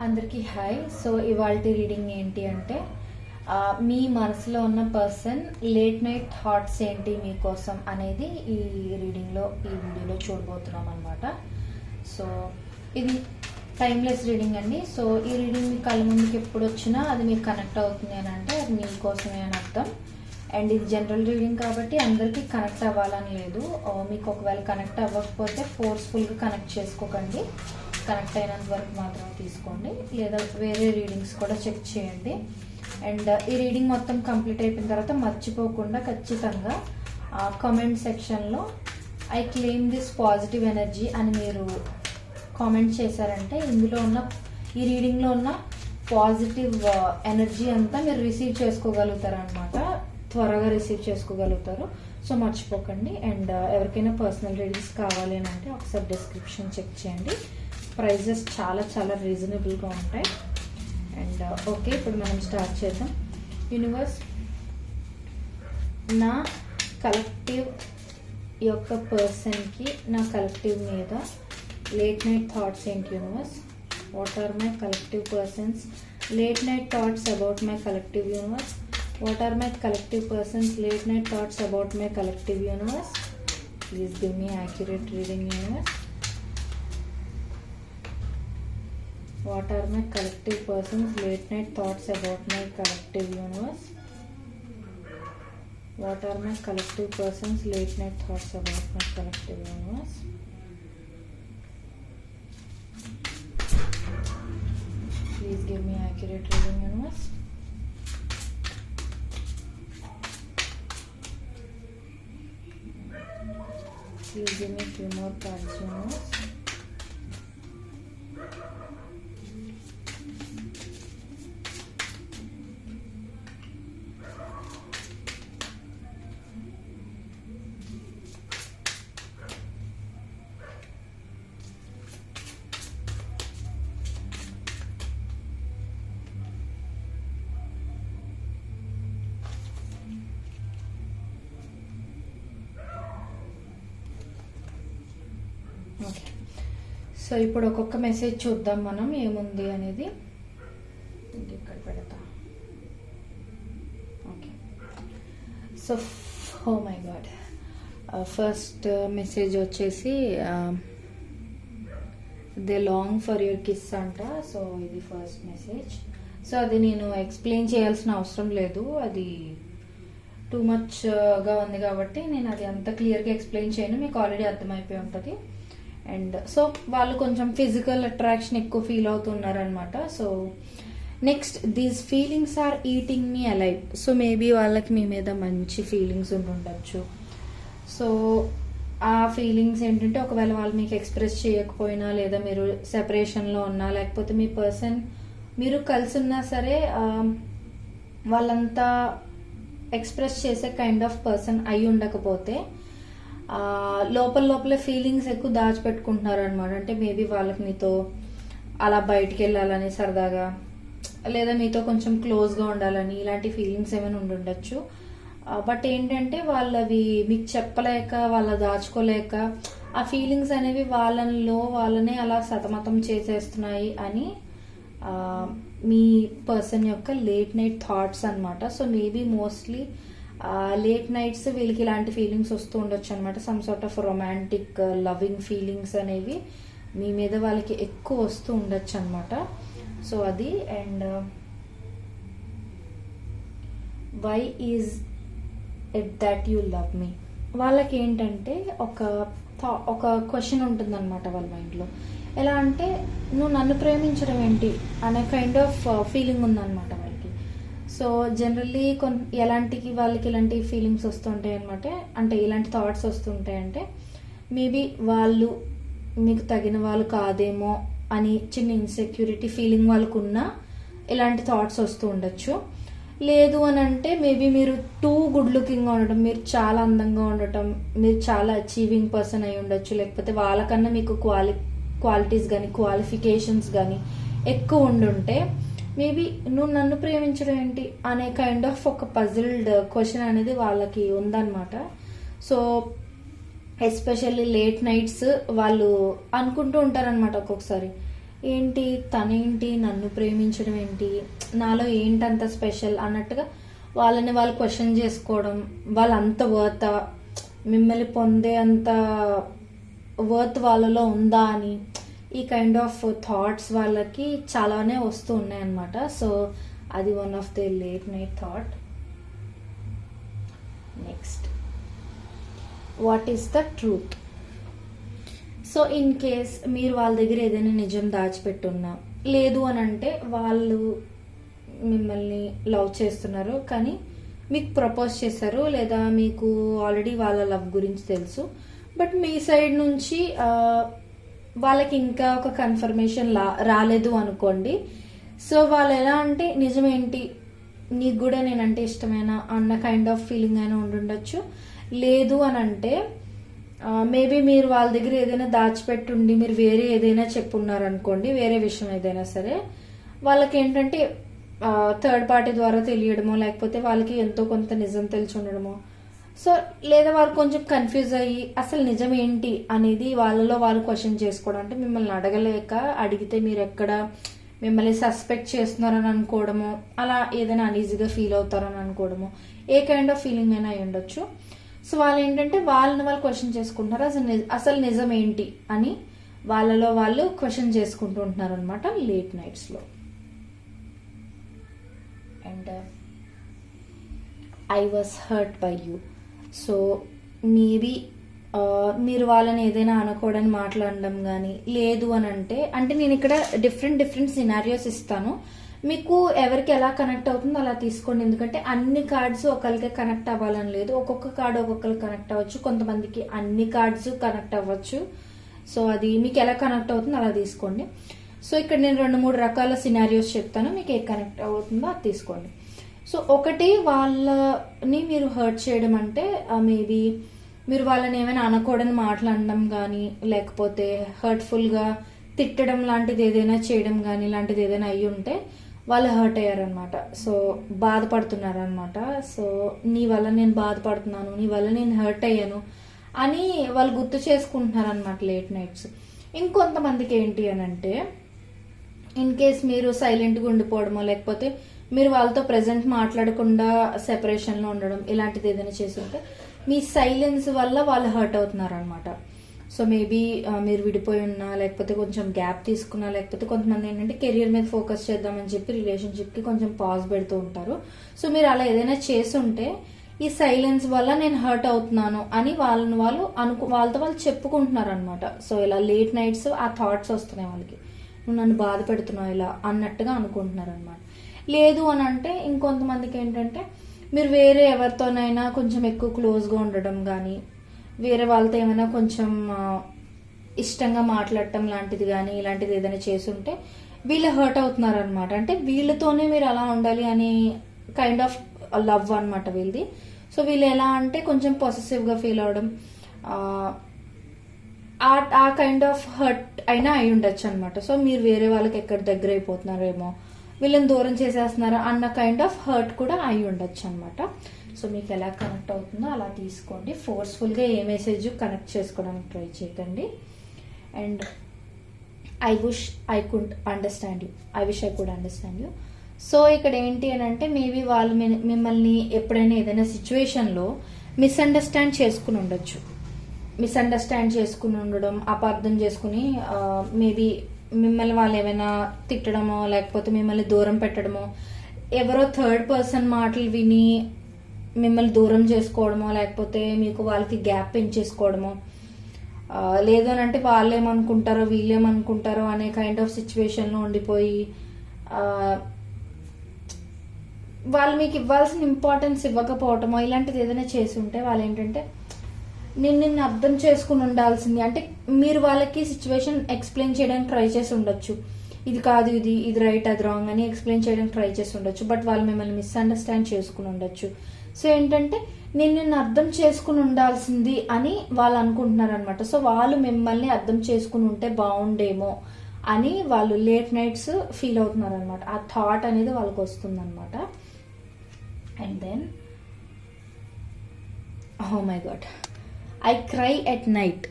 అందరికీ hi. So ఇవాల్టి reading ఏంటి అంటే మీ మనసులో ఉన్న పర్సన్ లేట్ నైట్ థాట్స్ ఏంటి మీకోసం అనేది ఈ వీడియోలో చూడబోతున్నాం అనమాట. సో ఇది టైమ్లెస్ రీడింగ్ అండి. సో ఈ రీడింగ్ మీ కళ్ళ ముందుకు ఎప్పుడు వచ్చినా అది మీకు కనెక్ట్ అవుతుంది అని అంటే అది మీకోసమే అని అర్థం. అండ్ ఇది జనరల్ రీడింగ్ కాబట్టి అందరికీ కనెక్ట్ అవ్వాలని లేదు. మీకు ఒకవేళ కనెక్ట్ అవ్వకపోతే ఫోర్స్ఫుల్గా కనెక్ట్ చేసుకోకండి. కనెక్ట్ అయినంత వరకు మాత్రమే తీసుకోండి, లేదా వేరే రీడింగ్స్ కూడా చెక్ చేయండి. అండ్ ఈ రీడింగ్ మొత్తం కంప్లీట్ అయిపోయిన తర్వాత మర్చిపోకుండా ఖచ్చితంగా కామెంట్ సెక్షన్లో I claim this positive energy అని మీరు కామెంట్ చేశారంటే ఈ రీడింగ్లో ఉన్న పాజిటివ్ ఎనర్జీ అంతా మీరు రిసీవ్ చేసుకోగలుగుతారు అనమాట. త్వరగా రిసీవ్ చేసుకోగలుగుతారు. సో మర్చిపోకండి. అండ్ ఎవరికైనా పర్సనల్ రీడింగ్స్ కావాలి అని అంటే ఒకసారి డిస్క్రిప్షన్ చెక్ చేయండి. ప్రైజెస్ చాలా చాలా రీజనబుల్గా ఉంటాయి. అండ్ ఓకే, ఇప్పుడు మనం స్టార్ట్ చేద్దాం. యూనివర్స్, నా కలెక్టివ్ యొక్క పర్సన్కి నా కలెక్టివ్ మీద లేట్ నైట్ థాట్స్ ఏంటి universe? What are my collective persons late night thoughts about my collective universe? What are my collective persons late night thoughts about my collective universe? Please give me accurate reading universe. What are my collective persons late night thoughts about my collective universe? What are my collective persons late night thoughts about my collective universe? Please give me accurate reading universe. Please give me a few more cards, universe. Okay, so ఇప్పుడు ఒక్కొక్క message చూద్దాం మనం ఏముంది అనేది. ఇక్కడ పెడతా. Okay, so oh my god, first message వచ్చేసి they long for your kiss అంట. సో ఇది ఫస్ట్ మెసేజ్. సో అది నేను ఎక్స్ప్లెయిన్ చేయాల్సిన అవసరం లేదు, అది టూ మచ్గా ఉంది కాబట్టి నేను అది అంత క్లియర్గా ఎక్స్ప్లెయిన్ చేయను, మీకు ఆల్రెడీ అర్థమైపోయి ఉంటుంది. అండ్ సో వాళ్ళు కొంచెం ఫిజికల్ అట్రాక్షన్ ఎక్కువ ఫీల్ అవుతున్నారనమాట. So next, these feelings are eating me alive. So maybe వాళ్ళకి మీ మీద మంచి ఫీలింగ్స్ ఉండుండొచ్చు. సో ఆ ఫీలింగ్స్ ఏంటంటే ఒకవేళ వాళ్ళు మీకు ఎక్స్ప్రెస్ చేయకపోయినా, లేదా మీరు సెపరేషన్లో ఉన్నా, లేకపోతే మీ పర్సన్ మీరు కలిసి ఉన్నా సరే వాళ్ళంతా ఎక్స్ప్రెస్ చేసే కైండ్ ఆఫ్ పర్సన్ అయి ఉండకపోతే లోపలే ఫీలింగ్స్ ఎక్కువ దాచిపెట్టుకుంటున్నారు అనమాట. అంటే మేబీ వాళ్ళకి మీతో అలా బయటికి వెళ్ళాలని సరదాగా, లేదా మీతో కొంచెం క్లోజ్గా ఉండాలని ఇలాంటి ఫీలింగ్స్ ఏమైనా ఉండుండొచ్చు. బట్ ఏంటంటే వాళ్ళవి మీకు చెప్పలేక, వాళ్ళ దాచుకోలేక ఆ ఫీలింగ్స్ అనేవి వాళ్ళనే అలా సతమతం చేసేస్తున్నాయి అని మీ పర్సన్ యొక్క లేట్ నైట్ థాట్స్ అనమాట. So maybe mostly late nights వీళ్ళకి ఇలాంటి ఫీలింగ్స్ వస్తూ ఉండొచ్చు అనమాట. Some sort of romantic loving feelings అనేవి మీ మీద వాళ్ళకి ఎక్కువ వస్తూ ఉండొచ్చు అనమాట. సో అది. And why is it that you love me? వాళ్ళకి ఏంటంటే ఒక క్వశ్చన్ ఉంటుందన్నమాట వాళ్ళ మైండ్లో. ఎలా అంటే నువ్వు నన్ను ప్రేమించడం ఏంటి అనే కైండ్ ఆఫ్ ఫీలింగ్ ఉందన్నమాట వాళ్ళకి. సో జనరల్లీ వాళ్ళకి ఇలాంటి ఫీలింగ్స్ వస్తుంటాయి అనమాట. అంటే ఇలాంటి థాట్స్ వస్తుంటాయంటే మేబీ వాళ్ళు మీకు తగిన వాళ్ళు కాదేమో అని చిన్న ఇన్సెక్యూరిటీ ఫీలింగ్ వాళ్ళకున్నా ఇలాంటి థాట్స్ వస్తూ ఉండొచ్చు. లేదు అని అంటే మేబీ మీరు టూ గుడ్ లుకింగ్గా ఉండటం, మీరు చాలా అందంగా ఉండటం, మీరు చాలా అచీవింగ్ పర్సన్ అయి ఉండొచ్చు. లేకపోతే వాళ్ళకన్నా మీకు క్వాలిటీస్ కానీ క్వాలిఫికేషన్స్ కానీ ఎక్కువ ఉండుంటే మేబీ నువ్వు నన్ను ప్రేమించడం ఏంటి అనే కైండ్ ఆఫ్ ఒక పజిల్డ్ క్వశ్చన్ అనేది వాళ్ళకి ఉందన్నమాట. సో ఎస్పెషల్లీ లేట్ నైట్స్ వాళ్ళు అనుకుంటూ ఉంటారనమాట ఒక్కొక్కసారి, ఏంటి తనేంటి నన్ను ప్రేమించడం ఏంటి, నాలో ఏంటంత స్పెషల్ అన్నట్టుగా వాళ్ళని వాళ్ళు క్వశ్చన్ చేసుకోవడం, వాళ్ళంత వర్త్, మిమ్మల్ని పొందే అంత వర్త్ వాళ్ళలో ఉందా అని ఈ కైండ్ ఆఫ్ థాట్స్ వాళ్ళకి చాలానే వస్తూ ఉన్నాయన్నమాట. సో అది one of the late night thought. Next, what is the truth? So in case మీరు వాళ్ళ దగ్గర ఏదైనా నిజం దాచిపెట్టున్నా, లేదు అని అంటే వాళ్ళు మిమ్మల్ని లవ్ చేస్తున్నారు కానీ మీకు ప్రపోజ్ చేశారు, లేదా మీకు ఆల్రెడీ వాళ్ళ లవ్ గురించి తెలుసు, బట్ మీ సైడ్ నుంచి వాళ్ళకి ఇంకా ఒక కన్ఫర్మేషన్ రాలేదు అనుకోండి. సో వాళ్ళు ఎలా అంటే నిజమేంటి, నీకు కూడా నేనంటే ఇష్టమేనా అన్న కైండ్ ఆఫ్ ఫీలింగ్ అయినా ఉండుండొచ్చు. లేదు అని అంటే మేబీ మీరు వాళ్ళ దగ్గర ఏదైనా దాచిపెట్టుండి మీరు వేరే ఏదైనా చెప్పున్నారనుకోండి, వేరే విషయం ఏదైనా సరే, వాళ్ళకి ఏంటంటే థర్డ్ పార్టీ ద్వారా తెలియడమో, లేకపోతే వాళ్ళకి ఎంతో కొంత నిజం తెలిసి ఉండడమో, సో లేదా వాళ్ళు కొంచెం కన్ఫ్యూజ్ అయ్యి అసలు నిజం ఏంటి అనేది వాళ్ళలో వాళ్ళు క్వశ్చన్ చేసుకోవడం, అంటే మిమ్మల్ని అడగలేక అడిగితే మీరు ఎక్కడ మిమ్మల్ని సస్పెక్ట్ చేస్తున్నారని అనుకోవడము, అలా ఏదైనా అనీజీగా ఫీల్ అవుతారని అనుకోవడము, ఏ కైండ్ ఆఫ్ ఫీలింగ్ అయినా అయి ఉండొచ్చు. సో వాళ్ళు ఏంటంటే వాళ్ళని వాళ్ళు క్వశ్చన్ చేసుకుంటారు, అసలు నిజం ఏంటి అని వాళ్ళలో వాళ్ళు క్వశ్చన్ చేసుకుంటూ ఉంటున్నారు అనమాట లేట్ నైట్స్లో. And I was hurt by you. So maybe మీరు వాళ్ళని ఏదైనా అనుకోవడానికి మాట్లాడడం కానీ, లేదు అని అంటే నేను ఇక్కడ డిఫరెంట్ సినారియోస్ ఇస్తాను, మీకు ఎవరికి ఎలా కనెక్ట్ అవుతుందో అలా తీసుకోండి. ఎందుకంటే అన్ని కార్డ్స్ ఒకరికి కనెక్ట్ అవ్వాలని లేదు, ఒక్కొక్క కార్డు ఒక్కొక్కరికి కనెక్ట్ అవ్వచ్చు, కొంతమందికి అన్ని కార్డ్స్ కనెక్ట్ అవ్వచ్చు. సో అది మీకు ఎలా కనెక్ట్ అవుతుందో అలా తీసుకోండి. సో ఇక్కడ నేను 2-3 రకాల సినారియోస్ చెప్తాను, మీకు ఏ కనెక్ట్ అవుతుందో అది తీసుకోండి. సో ఒకటి, వాళ్ళని మీరు హర్ట్ చేయడం అంటే మేబీ మీరు వాళ్ళని ఏమైనా అనుకోవడానికి మాట్లాడడం కానీ, లేకపోతే హర్ట్ఫుల్గా తిట్టడం లాంటిది ఏదైనా చేయడం కానీ ఇలాంటిది ఏదైనా అయ్యి ఉంటే వాళ్ళు హర్ట్ అయ్యారనమాట. సో బాధపడుతున్నారనమాట. సో నీ వల్ల నేను బాధపడుతున్నాను, నీ వల్ల నేను హర్ట్ అయ్యాను అని వాళ్ళు గుర్తు చేసుకుంటున్నారు అనమాట లేట్ నైట్స్. ఇంకొంతమందికి ఏంటి అని అంటే, ఇన్ కేస్ మీరు సైలెంట్గా ఉండిపోవడమో, లేకపోతే మీరు వాళ్ళతో ప్రెజెంట్ మాట్లాడకుండా సెపరేషన్లో ఉండడం, ఇలాంటిది ఏదైనా చేసి ఉంటే మీ సైలెన్స్ వల్ల వాళ్ళు హర్ట్ అవుతున్నారు అనమాట. సో మేబీ మీరు విడిపోయి ఉన్నా, లేకపోతే కొంచెం గ్యాప్ తీసుకున్నా, లేకపోతే కొంతమంది ఏంటంటే కెరియర్ మీద ఫోకస్ చేద్దామని చెప్పి రిలేషన్షిప్కి కొంచెం పాజ్ పెడుతూ ఉంటారు. సో మీరు అలా ఏదైనా చేసి ఉంటే ఈ సైలెన్స్ వల్ల నేను హర్ట్ అవుతున్నాను అని వాళ్ళతో వాళ్ళు చెప్పుకుంటున్నారు అనమాట. సో ఇలా లేట్ నైట్స్ ఆ థాట్స్ వస్తున్నాయి వాళ్ళకి, నువ్వు నన్ను బాధ పెడుతున్నావు ఇలా అన్నట్టుగా అనుకుంటున్నారు అనమాట. లేదు అని అంటే ఇంకొంతమందికి ఏంటంటే మీరు వేరే ఎవరితోనైనా కొంచెం ఎక్కువ క్లోజ్గా ఉండడం కానీ, వేరే వాళ్ళతో ఏమైనా కొంచెం ఇష్టంగా మాట్లాడటం లాంటిది కానీ ఇలాంటిది ఏదైనా చేసుంటే వీళ్ళు హర్ట్ అవుతున్నారు అనమాట. అంటే వీళ్ళతోనే మీరు అలా ఉండాలి అని కైండ్ ఆఫ్ లవ్ అనమాట వీళ్ళది. సో వీళ్ళు ఎలా అంటే కొంచెం పొసెసివ్గా ఫీల్ అవడం, ఆ కైండ్ ఆఫ్ హర్ట్ అయినా అయి ఉండొచ్చు అనమాట. సో మీరు వేరే వాళ్ళకి ఎక్కడ దగ్గర అయిపోతున్నారేమో, వీళ్ళని దూరం చేసేస్తున్నారా అన్న కైండ్ ఆఫ్ హర్ట్ కూడా అయి ఉండొచ్చు అనమాట. సో మీకు ఎలా కనెక్ట్ అవుతుందో అలా తీసుకోండి. ఫోర్స్ఫుల్గా ఏ మెసేజ్ కనెక్ట్ చేసుకోవడానికి ట్రై చేయకండి. And I wish I could understand you. So ఇక్కడ ఏంటి అని అంటే మేబీ వాళ్ళు మిమ్మల్ని ఎప్పుడైనా ఏదైనా సిచ్యువేషన్లో మిస్అండర్స్టాండ్ చేసుకుని ఉండడం, అపార్థం చేసుకుని మేబీ మిమ్మల్ని వాళ్ళు ఏమైనా తిట్టడమో, లేకపోతే మిమ్మల్ని దూరం పెట్టడమో, ఎవరో థర్డ్ పర్సన్ మాటలు విని మిమ్మల్ని దూరం చేసుకోవడమో, లేకపోతే మీకు వాళ్ళకి గ్యాప్ పెంచేసుకోవడమో, లేదు అని అంటే వాళ్ళేమనుకుంటారో వీళ్ళేమనుకుంటారో అనే కైండ్ ఆఫ్ సిచ్యువేషన్లో ఉండిపోయి వాళ్ళు మీకు ఇవ్వాల్సిన ఇంపార్టెన్స్ ఇవ్వకపోవటమో ఇలాంటిది ఏదైనా చేసి ఉంటే వాళ్ళు ఏంటంటే నిన్ను అర్థం చేసుకుని ఉండాల్సింది, అంటే మీరు వాళ్ళకి సిచ్యువేషన్ ఎక్స్ప్లెయిన్ చేయడానికి ట్రై చేసి ఉండొచ్చు, ఇది కాదు ఇది రైట్ అది రాంగ్ అని ఎక్స్ప్లెయిన్ చేయడానికి ట్రై చేసి ఉండొచ్చు, బట్ వాళ్ళు మిమ్మల్ని మిస్అండర్స్టాండ్ చేసుకుని ఉండొచ్చు. సో ఏంటంటే నిన్ను అర్థం చేసుకుని ఉండాల్సింది అని వాళ్ళు అనుకుంటున్నారు అనమాట. సో వాళ్ళు మిమ్మల్ని అర్థం చేసుకుని ఉంటే బాగుండేమో అని వాళ్ళు లేట్ నైట్స్ ఫీల్ అవుతున్నారు అనమాట. ఆ థాట్ అనేది వాళ్ళకి వస్తుంది అనమాట. And then oh my god, I cry at night.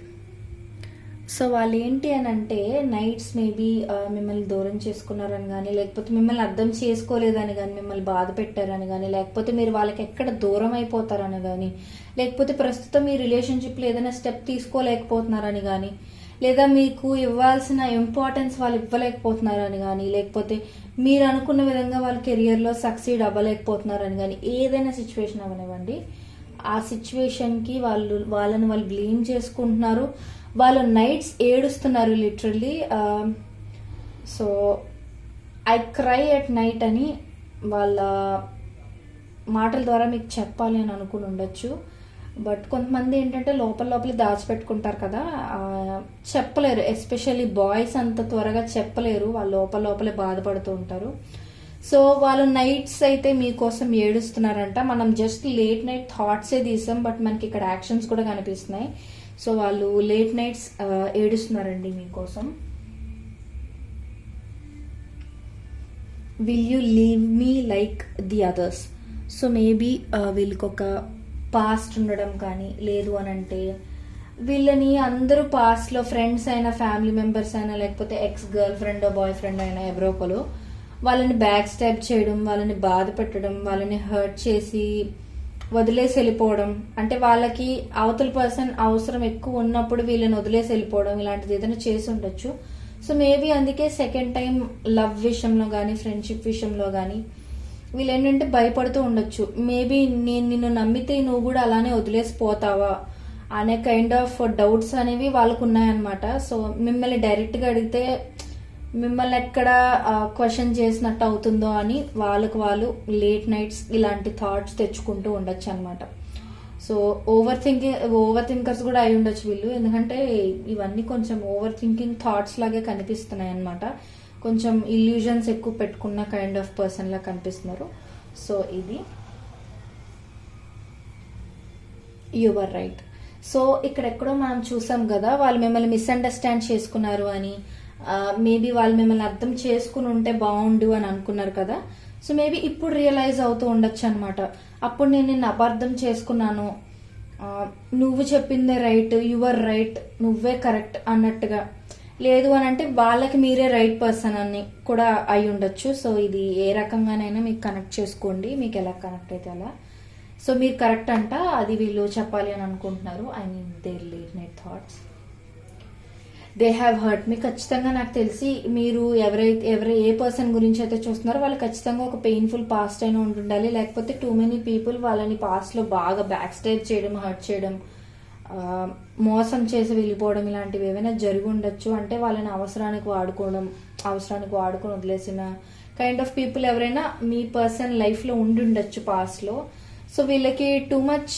So వాళ్ళు ఏంటి అని అంటే నైట్స్ మేబీ మిమ్మల్ని దూరం చేసుకున్నారని కానీ, లేకపోతే మిమ్మల్ని అర్థం చేసుకోలేదని కానీ, మిమ్మల్ని బాధ పెట్టారని కానీ, లేకపోతే మీరు వాళ్ళకి ఎక్కడ దూరం అయిపోతారని కానీ, లేకపోతే ప్రస్తుతం మీ రిలేషన్షిప్లో ఏదైనా స్టెప్ తీసుకోలేకపోతున్నారని కానీ, లేదా మీకు ఇవ్వాల్సిన ఇంపార్టెన్స్ వాళ్ళు ఇవ్వలేకపోతున్నారని కానీ, లేకపోతే మీరు అనుకున్న విధంగా వాళ్ళ కెరియర్లో సక్సీడ్ అవ్వలేకపోతున్నారని కానీ, ఏదైనా సిచ్యువేషన్ అవనివ్వండి, ఆ సిచ్యువేషన్కి వాళ్ళని బ్లేమ్ చేసుకుంటున్నారు. వాళ్ళు నైట్స్ ఏడుస్తున్నారు literally. So I cry at night అని వాళ్ళ మాటల ద్వారా మీకు చెప్పాలి అని అనుకుని ఉండొచ్చు. బట్ కొంతమంది ఏంటంటే లోపల దాచిపెట్టుకుంటారు కదా, చెప్పలేరు. ఎస్పెషల్లీ బాయ్స్ అంత త్వరగా చెప్పలేరు, వాళ్ళు లోపలే బాధపడుతూ ఉంటారు. సో వాళ్ళు నైట్స్ అయితే మీకోసం ఏడుస్తున్నారంట. మనం జస్ట్ లేట్ నైట్ థాట్సే తీసాం, బట్ మనకి ఇక్కడ యాక్షన్స్ కూడా కనిపిస్తున్నాయి. సో వాళ్ళు లేట్ నైట్స్ ఏడుస్తున్నారండి మీకోసం. Will you leave me like the others? So maybe వీళ్ళకి ఒక పాస్ట్ ఉండడం కానీ, లేదు అని అంటే వీళ్ళని అందరూ పాస్ట్లో ఫ్రెండ్స్ అయినా, ఫ్యామిలీ మెంబర్స్ అయినా, లేకపోతే ex girl friend boy friend అయినా ఎవరో ఒకరు వాళ్ళని బ్యాక్ స్టాబ్ చేయడం, వాళ్ళని బాధ పెట్టడం, వాళ్ళని హర్ట్ చేసి వదిలేసి వెళ్ళిపోవడం, అంటే వాళ్ళకి అవతల పర్సన్ అవసరం ఎక్కువ ఉన్నప్పుడు వీళ్ళని వదిలేసి వెళ్ళిపోవడం, ఇలాంటిది ఏదైనా చేసి ఉండొచ్చు. సో మేబీ అందుకే సెకండ్ టైం లవ్ విషయంలో కానీ, ఫ్రెండ్షిప్ విషయంలో కానీ వీళ్ళు ఏంటంటే భయపడుతూ ఉండొచ్చు. మేబీ నేను నిన్ను నమ్మితే నువ్వు కూడా అలానే వదిలేసిపోతావా అనే కైండ్ ఆఫ్ డౌట్స్ అనేవి వాళ్ళకు ఉన్నాయన్నమాట. సో మిమ్మల్ని డైరెక్ట్గా అడిగితే మిమ్మల్ని ఎక్కడ క్వశ్చన్ చేసినట్టు అవుతుందో అని వాళ్ళకు వాళ్ళు లేట్ నైట్స్ ఇలాంటి థాట్స్ తెచ్చుకుంటూ ఉండొచ్చు అనమాట. సో ఓవర్ థింకర్స్ కూడా అయి ఉండొచ్చు వీళ్ళు, ఎందుకంటే ఇవన్నీ కొంచెం ఓవర్ థింకింగ్ థాట్స్ లాగే కనిపిస్తున్నాయి అనమాట. కొంచెం ఇల్యూజన్స్ ఎక్కువ పెట్టుకున్న కైండ్ ఆఫ్ పర్సన్ లా కనిపిస్తున్నారు. సో ఇది యువర్ రైట్. సో ఇక్కడెక్కడో మనం చూసాం కదా, వాళ్ళు మిమ్మల్ని మిస్అండర్స్టాండ్ చేసుకున్నారు అని, మేబీ వాళ్ళు మిమ్మల్ని అర్థం చేసుకుని ఉంటే బాగుండు అని అనుకున్నారు కదా. సో మేబీ ఇప్పుడు రియలైజ్ అవుతూ ఉండొచ్చు అనమాట. అప్పుడు నేను నిన్ను అపార్థం చేసుకున్నాను, నువ్వు చెప్పిందే రైట్, యువర్ రైట్, నువ్వే కరెక్ట్ అన్నట్టుగా. లేదు అని అంటే వాళ్ళకి మీరే రైట్ పర్సన్ అని కూడా అయి ఉండొచ్చు. సో ఇది ఏ రకంగానైనా మీకు కనెక్ట్ చేసుకోండి, మీకు ఎలా కనెక్ట్ అయితే అలా. సో మీరు కరెక్ట్ అంట, అది వీళ్ళు చెప్పాలి అని అనుకుంటున్నారు. I mean their late night thoughts, they have hurt me. ఖచ్చితంగా నాకు తెలిసి మీరు ఏ పర్సన్ గురించి అయితే చూస్తున్నారో వాళ్ళు ఖచ్చితంగా ఒక పెయిన్ఫుల్ పాస్ట్ అయినా ఉంటుండాలి, లేకపోతే టూ మెనీ పీపుల్ వాళ్ళని పాస్ట్లో బాగా బ్యాక్ స్టేజ్ చేయడం, హర్ట్ చేయడం, మోసం చేసి వెళ్ళిపోవడం ఇలాంటివి ఏమైనా జరిగి ఉండొచ్చు. అంటే వాళ్ళని అవసరానికి వాడుకొని వదిలేసిన కైండ్ ఆఫ్ పీపుల్ ఎవరైనా మీ పర్సన్ లైఫ్లో ఉండి ఉండొచ్చు పాస్ట్లో. సో వీళ్ళకి టూ మచ్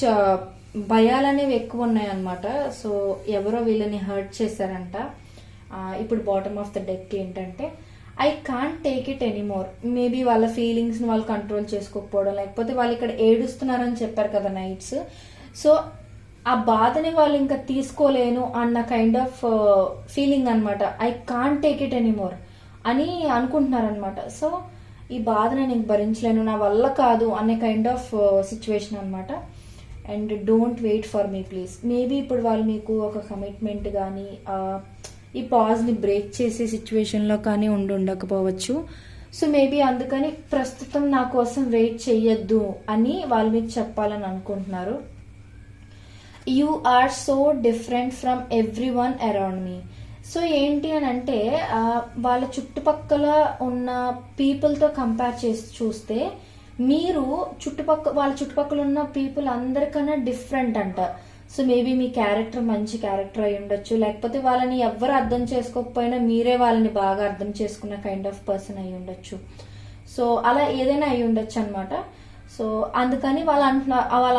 భయాలనేవి ఎక్కువ ఉన్నాయన్నమాట. సో ఎవరో వీళ్ళని హర్ట్ చేశారంట. ఇప్పుడు బాటమ్ ఆఫ్ ద డెక్ ఏంటంటే I can't take it anymore. Maybe వాళ్ళ ఫీలింగ్స్ని వాళ్ళు కంట్రోల్ చేసుకోకపోవడం, లేకపోతే వాళ్ళు ఇక్కడ ఏడుస్తున్నారని చెప్పారు కదా నైట్స్. సో ఆ బాధని వాళ్ళు ఇంకా తీసుకోలేను అన్న కైండ్ ఆఫ్ ఫీలింగ్ అనమాట. I can't take it anymore అని అనుకుంటున్నారనమాట. సో ఈ బాధ నేను ఇంక భరించలేను, నా వల్ల కాదు అనే కైండ్ ఆఫ్ సిచ్యువేషన్ అనమాట. And don't wait for me please. Maybe ఇప్పుడు వాళ్ళు మీకు ఒక కమిట్మెంట్ కానీ ఈ పాజ్ని బ్రేక్ చేసే సిచ్యువేషన్లో కానీ ఉండకపోవచ్చు. సో మేబీ అందుకని ప్రస్తుతం నా కోసం వెయిట్ చెయ్యొద్దు అని వాళ్ళు మీకు చెప్పాలని అనుకుంటున్నారు. You are so different from everyone around me. So ఏంటి అని అంటే వాళ్ళ చుట్టుపక్కల ఉన్న పీపుల్తో కంపేర్ చేసి చూస్తే మీరు వాళ్ళ చుట్టుపక్కల ఉన్న పీపుల్ అందరికన్నా డిఫరెంట్ అంట. సో మేబీ మీ క్యారెక్టర్ మంచి క్యారెక్టర్ అయి ఉండొచ్చు, లేకపోతే వాళ్ళని ఎవరు అర్థం చేసుకోకపోయినా మీరే వాళ్ళని బాగా అర్థం చేసుకున్న కైండ్ ఆఫ్ పర్సన్ అయి ఉండొచ్చు. సో అలా ఏదైనా అయి ఉండొచ్చు అనమాట. సో అందుకని వాళ్ళు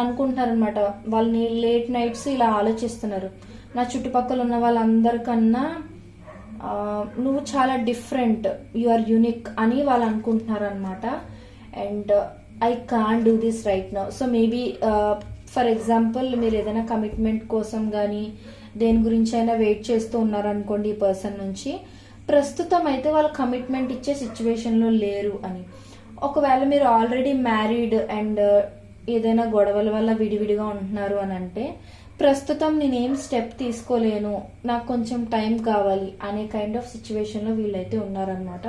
అనుకుంటున్నారు అనమాట, వాళ్ళని లేట్ నైట్స్ ఇలా ఆలోచిస్తున్నారు, నా చుట్టుపక్కల ఉన్న వాళ్ళందరికన్నా నువ్వు చాలా డిఫరెంట్, యు ఆర్ యూనిక్ అని వాళ్ళు అనుకుంటున్నారు అనమాట. And I can't do this right now. So maybe for example మీరు ఏదైనా కమిట్మెంట్ కోసం కానీ దేని గురించి అయినా వెయిట్ చేస్తూ ఉన్నారనుకోండి ఈ పర్సన్ నుంచి, ప్రస్తుతం అయితే వాళ్ళు కమిట్మెంట్ ఇచ్చే సిచ్యువేషన్లో లేరు అని. ఒకవేళ మీరు ఆల్రెడీ మ్యారీడ్ అండ్ ఏదైనా గొడవల వల్ల విడివిడిగా ఉంటున్నారు అని అంటే ప్రస్తుతం నేనేం స్టెప్ తీసుకోలేను, నాకు కొంచెం టైం కావాలి అనే కైండ్ ఆఫ్ సిచ్యువేషన్లో వీళ్ళైతే ఉన్నారనమాట.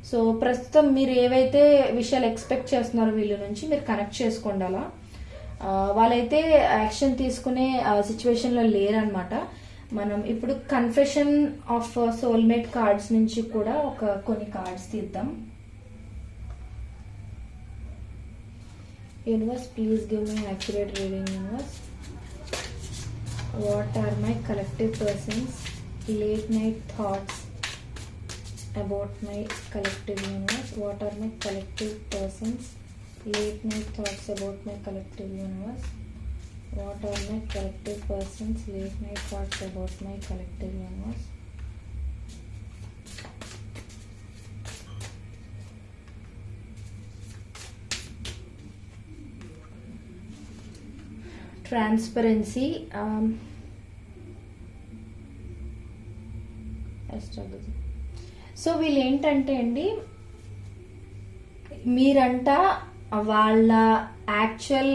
సో ప్రస్తుతం మీరు ఏవైతే విషయాలు ఎక్స్పెక్ట్ చేస్తున్నారో వీళ్ళ నుంచి మీరు కనెక్ట్ చేసుకోండి. అలా వాళ్ళైతే యాక్షన్ తీసుకునే సిచ్యువేషన్లో లేరనమాట. మనం ఇప్పుడు కన్ఫెషన్ ఆఫ్ సోల్మేట్ కార్డ్స్ నుంచి కూడా కొన్ని కార్డ్స్ తీద్దాం. Universe, please give me accurate reading. Universe, what are my collective persons late night thoughts about my collective universe? What are my collective persons late night thoughts about my collective universe? What are my collective persons late night thoughts about my collective universe? Transparency, so వీళ్ళు ఏంటంటే అండి, మీరంట వాళ్ళ actual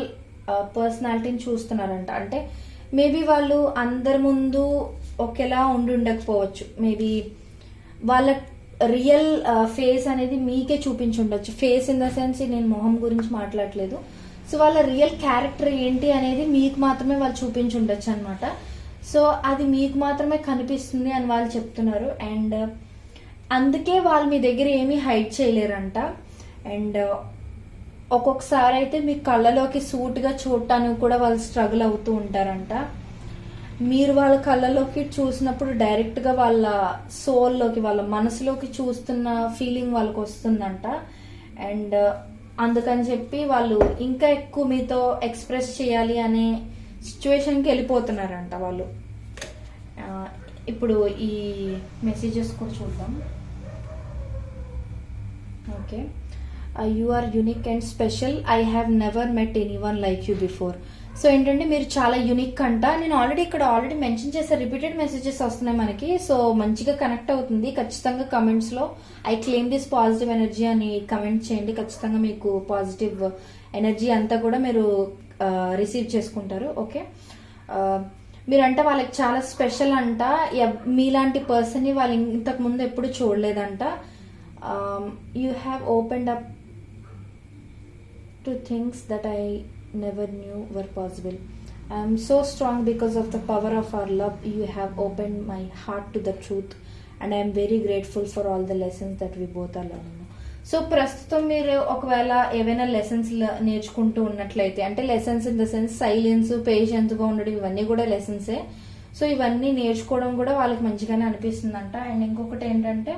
పర్సనాలిటీని చూస్తున్నారంట. అంటే maybe వాళ్ళు అందరి ముందు ఒకేలా ఉండకపోవచ్చు. మేబీ వాళ్ళ రియల్ ఫేస్ అనేది మీకే చూపించి ఉండొచ్చు. ఫేస్ ఇన్ ద సెన్స్ నేను మొహం గురించి మాట్లాడలేదు. సో వాళ్ళ రియల్ క్యారెక్టర్ ఏంటి అనేది మీకు మాత్రమే వాళ్ళు చూపించి ఉండొచ్చు అనమాట. సో అది మీకు మాత్రమే కనిపిస్తుంది అని వాళ్ళు చెప్తున్నారు. అండ్ అందుకే వాళ్ళు మీ దగ్గర ఏమీ హైడ్ చేయలేరంట. అండ్ ఒక్కొక్కసారి అయితే మీ కళ్ళలోకి సూట్గా చూడటానికి కూడా వాళ్ళు స్ట్రగుల్ అవుతూ ఉంటారంట. మీరు వాళ్ళ కళ్ళలోకి చూసినప్పుడు డైరెక్ట్గా వాళ్ళ సోల్లోకి, వాళ్ళ మనసులోకి చూస్తున్న ఫీలింగ్ వాళ్ళకి వస్తుందంట. అండ్ అందుకని చెప్పి వాళ్ళు ఇంకా ఎక్కువ మీతో ఎక్స్ప్రెస్ చేయాలి అనే సిచ్యువేషన్కి వెళ్ళిపోతున్నారంట వాళ్ళు. ఇప్పుడు ఈ మెసేజెస్ కూడా చూద్దాం. Okay, you are unique and special. I have never met anyone like you before. So ఏంటంటే మీరు చాలా యూనిక్ అంట. నేను ఆల్రెడీ మెన్షన్ చేసే రిపీటెడ్ మెసేజెస్ వస్తున్నాయి మనకి. సో మంచిగా కనెక్ట్ అవుతుంది. ఖచ్చితంగా కమెంట్స్లో I claim this positive energy అని కమెంట్ చేయండి. ఖచ్చితంగా మీకు పాజిటివ్ ఎనర్జీ అంతా కూడా మీరు రిసీవ్ చేసుకుంటారు. ఓకే, మీరంట వాళ్ళకి చాలా స్పెషల్ అంట. మీలాంటి పర్సన్ని వాళ్ళు ఇంతకు ముందు ఎప్పుడు చూడలేదంట. You have opened up to things that I never knew were possible. I am so strong because of the power of our love. You have opened my heart to the truth and I am very grateful for all the lessons that we both are learning. So ప్రస్తుతం మీరు ఒకవేళ ఏవైనా lessons నేర్చుకుంటూ ఉన్నట్లయితే, అంటే lessons in the sense silence, పేషెన్స్గా ఉండడం, ఇవన్నీ కూడా లెసన్సే. సో ఇవన్నీ నేర్చుకోవడం కూడా వాళ్ళకి మంచిగానే అనిపిస్తుందంట. అండ్ ఇంకొకటి ఏంటంటే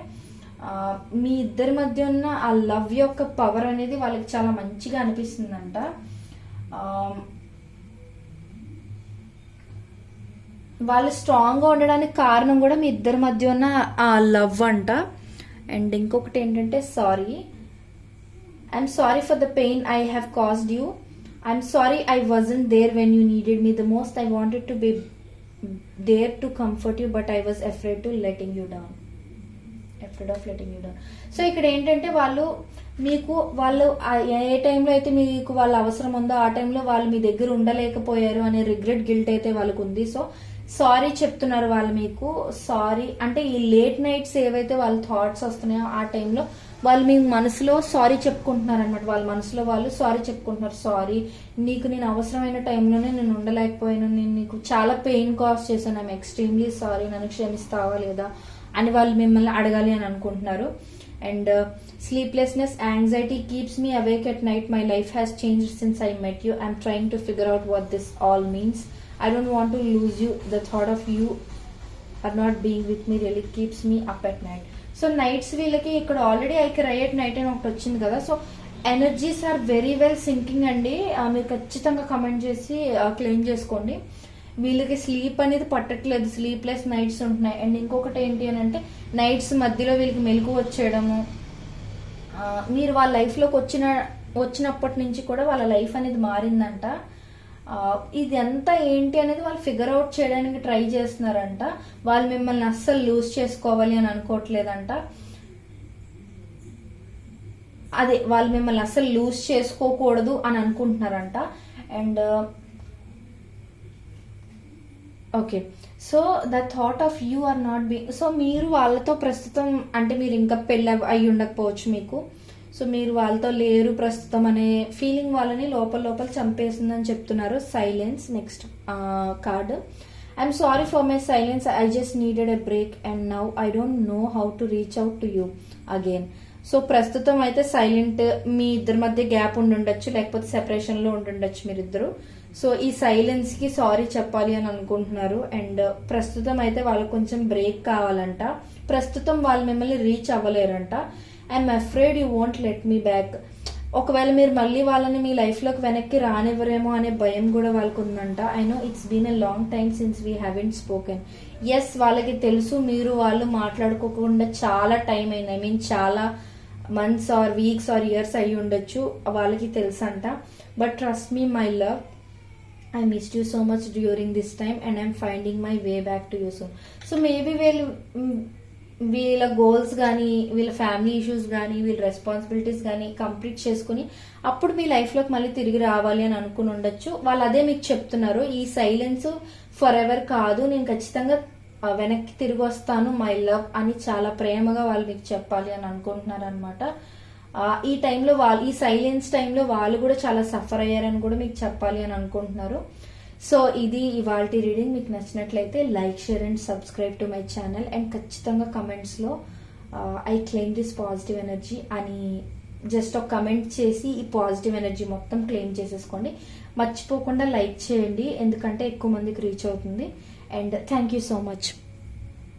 మీ ఇద్దరి మధ్య ఉన్న ఆ లవ్ యొక్క పవర్ అనేది వాళ్ళకి చాలా మంచిగా అనిపిస్తుందంట. వాళ్ళు స్ట్రాంగ్గా ఉండడానికి కారణం కూడా మీ ఇద్దరి మధ్య ఉన్న ఆ లవ్ అంట. అండ్ ఇంకొకటి ఏంటంటే sorry, I'm sorry for the pain I have caused you. I'm sorry I wasn't there when you needed me the most. I wanted to be there to comfort you but I was afraid to letting you down. So ఇక్కడ ఏంటంటే వాళ్ళు ఏ టైంలో అయితే మీకు వాళ్ళ అవసరం ఉందో ఆ టైంలో వాళ్ళు మీ దగ్గర ఉండలేకపోయారు అనే రిగ్రెట్, గిల్ట్ అయితే వాళ్ళకు ఉంది. సో సారీ చెప్తున్నారు వాళ్ళు మీకు. సారీ అంటే ఈ లేట్ నైట్స్ ఏవైతే వాళ్ళ థాట్స్ వస్తున్నాయో ఆ టైంలో వాళ్ళు మీ మనసులో సారీ చెప్పుకుంటున్నారు అనమాట. వాళ్ళ మనసులో వాళ్ళు సారీ చెప్పుకుంటున్నారు. సారీ, నీకు నేను అవసరమైన టైంలోనే నేను ఉండలేకపోయాను, నేను నీకు చాలా పెయిన్ కాజ్ చేశాను, ఐఎమ్ ఎక్స్ట్రీమ్లీ సారీ, నన్ను క్షమిస్తావా లేదా అని వాళ్ళు మిమ్మల్ని అడగాలి అని అనుకుంటున్నారు. And sleeplessness, anxiety keeps me awake at night. My life has changed since I met you. I'm trying to figure out what this all means. I don't want to lose you. The thought of you are not being with me really keeps me up at night. So nights వీళ్ళకి ఇక్కడ already I cry at night అని ఒకటి వచ్చింది కదా. So energies are very well syncing అండి. మీరు ఖచ్చితంగా comment చేసి క్లెయిమ్ చేసుకోండి. వీళ్ళకి స్లీప్ అనేది పట్టట్లేదు, స్లీప్లెస్ నైట్స్ ఉంటున్నాయి. అండ్ ఇంకొకటి ఏంటి అని అంటే నైట్స్ మధ్యలో వీళ్ళకి మెలకు వచ్చేయడము. మీరు వాళ్ళ లైఫ్లోకి వచ్చినప్పటి నుంచి కూడా వాళ్ళ లైఫ్ అనేది మారిందంట. ఇది అంతా ఏంటి అనేది వాళ్ళు ఫిగర్ అవుట్ చేయడానికి ట్రై చేస్తున్నారంట. వాళ్ళు మిమ్మల్ని అస్సలు లూజ్ చేసుకోవాలి అని అనుకోవట్లేదంట. అదే వాళ్ళు మిమ్మల్ని అస్సలు లూజ్ చేసుకోకూడదు అని అనుకుంటున్నారంట. And okay. So the thought of you are not be, so మీరు వాళ్ళతో ప్రస్తుతం అంటే మీరు ఇంకా పెళ్ళి అయి ఉండకపోవచ్చు మీకు. సో మీరు వాళ్ళతో లేరు ప్రస్తుతం అనే ఫీలింగ్ వాళ్ళని లోపల లోపల చంపేసిందని చెప్తున్నారు. Silence. Next card. I'm sorry for my silence, I just needed a break and now I don't know how to reach out to you again. So ప్రస్తుతం అయితే సైలెంట్, మీ ఇద్దరి మధ్య గ్యాప్ ఉండుండొచ్చు, లేకపోతే సెపరేషన్ లో ఉండుండొచ్చు మీరిద్దరు. సో ఈ సైలెన్స్ కి సారీ చెప్పాలి అని అనుకుంటున్నారు. అండ్ ప్రస్తుతం అయితే వాళ్ళకి కొంచెం బ్రేక్ కావాలంట. ప్రస్తుతం వాళ్ళు మిమ్మల్ని రీచ్ అవ్వలేరంట. I'm afraid you won't let me back. ఒకవేళ మీరు మళ్ళీ వాళ్ళని మీ లైఫ్ లోకి వెనక్కి రానివ్వరేమో అనే భయం కూడా వాళ్ళకు ఉందంట. I know it's been a long time since we haven't spoken. Yes, వాళ్ళకి తెలుసు మీరు వాళ్ళు మాట్లాడుకోకుండా చాలా టైం అయింది. ఐ మీన్ చాలా months or weeks or years అయ్యి ఉండొచ్చు, వాళ్ళకి తెలుసు అంట. But trust me my love, I missed you so much during this time and I'm finding my way back to you soon. So maybe వీళ్ళ goals కానీ, వీళ్ళ family issues కానీ, వీళ్ళ రెస్పాన్సిబిలిటీస్ కానీ కంప్లీట్ చేసుకుని అప్పుడు మీ లైఫ్లోకి మళ్ళీ తిరిగి రావాలి అని అనుకుని ఉండొచ్చు. వాళ్ళు అదే మీకు చెప్తున్నారు, ఈ సైలెన్స్ ఫర్ ఎవర్ కాదు, నేను ఖచ్చితంగా వెనక్కి తిరిగి వస్తాను మై లవ్ అని చాలా ప్రేమగా వాళ్ళు మీకు చెప్పాలి అని అనుకుంటున్నారు అనమాట. ఈ టైంలో వాళ్ళు, ఈ సైలెన్స్ టైంలో వాళ్ళు కూడా చాలా సఫర్ అయ్యారని కూడా మీకు చెప్పాలి అని అనుకుంటున్నారు. సో ఇది ఇవాల్టి రీడింగ్. మీకు నచ్చినట్లయితే like, share and subscribe to my channel. And ఖచ్చితంగా కమెంట్స్లో I claim this positive energy అని జస్ట్ ఒక కమెంట్ చేసి ఈ పాజిటివ్ ఎనర్జీ మొత్తం క్లెయిమ్ చేసేసుకోండి. మర్చిపోకుండా లైక్ చేయండి, ఎందుకంటే ఎక్కువ మందికి రీచ్ అవుతుంది. And thank you so much.